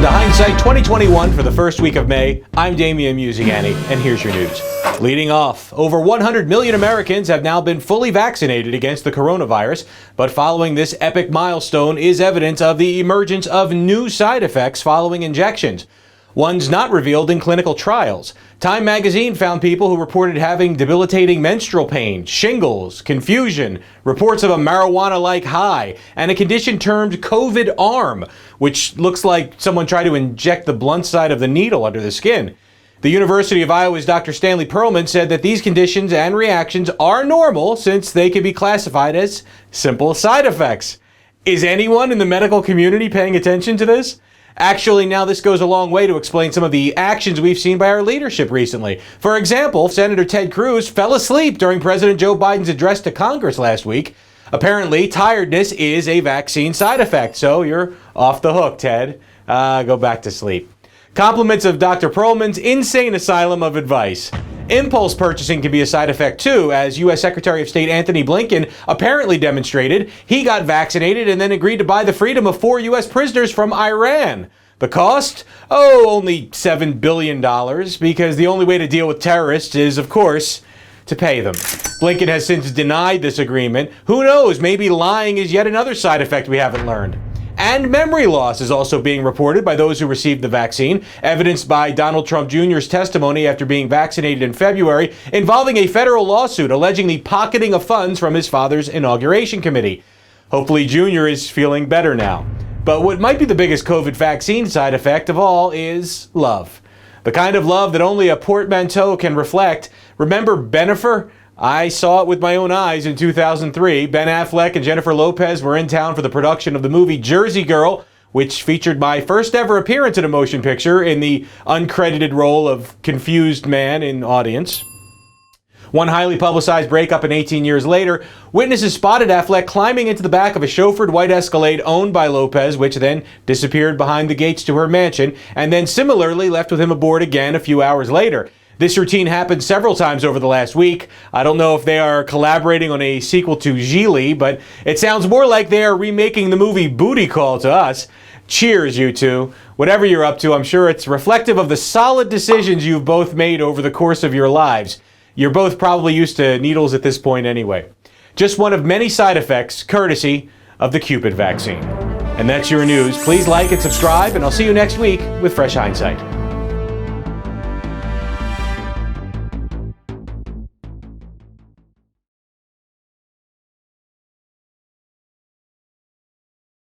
to Hindsight 2021 for the first week of May. I'm Damian Muziani, and here's your news. Leading off, over 100 million Americans have now been fully vaccinated against the coronavirus, but following this epic milestone is evidence of the emergence of new side effects following injections. Ones not revealed in clinical trials. Time magazine found people who reported having debilitating menstrual pain, shingles, confusion, reports of a marijuana-like high, and a condition termed COVID arm, which looks like someone tried to inject the blunt side of the needle under the skin. The University of Iowa's Dr. Stanley Perlman said that these conditions and reactions are normal since they can be classified as simple side effects. Is anyone in the medical community paying attention to this? Actually, now this goes a long way to explain some of the actions we've seen by our leadership recently. For example, Senator Ted Cruz fell asleep during President Joe Biden's address to Congress last week. Apparently, tiredness is a vaccine side effect, so you're off the hook, Ted. Go back to sleep. Compliments of Dr. Perlman's insane asylum of advice. Impulse purchasing can be a side effect too, as U.S. Secretary of State Anthony Blinken apparently demonstrated he got vaccinated and then agreed to buy the freedom of 4 U.S. prisoners from Iran. The cost? Oh, only $7 billion, because the only way to deal with terrorists is, of course, to pay them. Blinken has since denied this agreement. Who knows, maybe lying is yet another side effect we haven't learned. And memory loss is also being reported by those who received the vaccine, evidenced by Donald Trump Jr.'s testimony after being vaccinated in February, involving a federal lawsuit alleging the pocketing of funds from his father's inauguration committee. Hopefully Jr. is feeling better now. But what might be the biggest COVID vaccine side effect of all is love. The kind of love that only a portmanteau can reflect. Remember Bennifer? I saw it with my own eyes in 2003. Ben Affleck and Jennifer Lopez were in town for the production of the movie Jersey Girl, which featured my first ever appearance in a motion picture in the uncredited role of confused man in audience. One highly publicized breakup, and 18 years later, witnesses spotted Affleck climbing into the back of a chauffeured white Escalade owned by Lopez, which then disappeared behind the gates to her mansion, and then similarly left with him aboard again a few hours later. This routine happened several times over the last week. I don't know if they are collaborating on a sequel to Gigli, but it sounds more like they are remaking the movie Booty Call to us. Cheers, you two. Whatever you're up to, I'm sure it's reflective of the solid decisions you've both made over the course of your lives. You're both probably used to needles at this point anyway. Just one of many side effects, courtesy of the Cupid vaccine. And that's your news. Please like and subscribe, and I'll see you next week with Fresh Hindsight.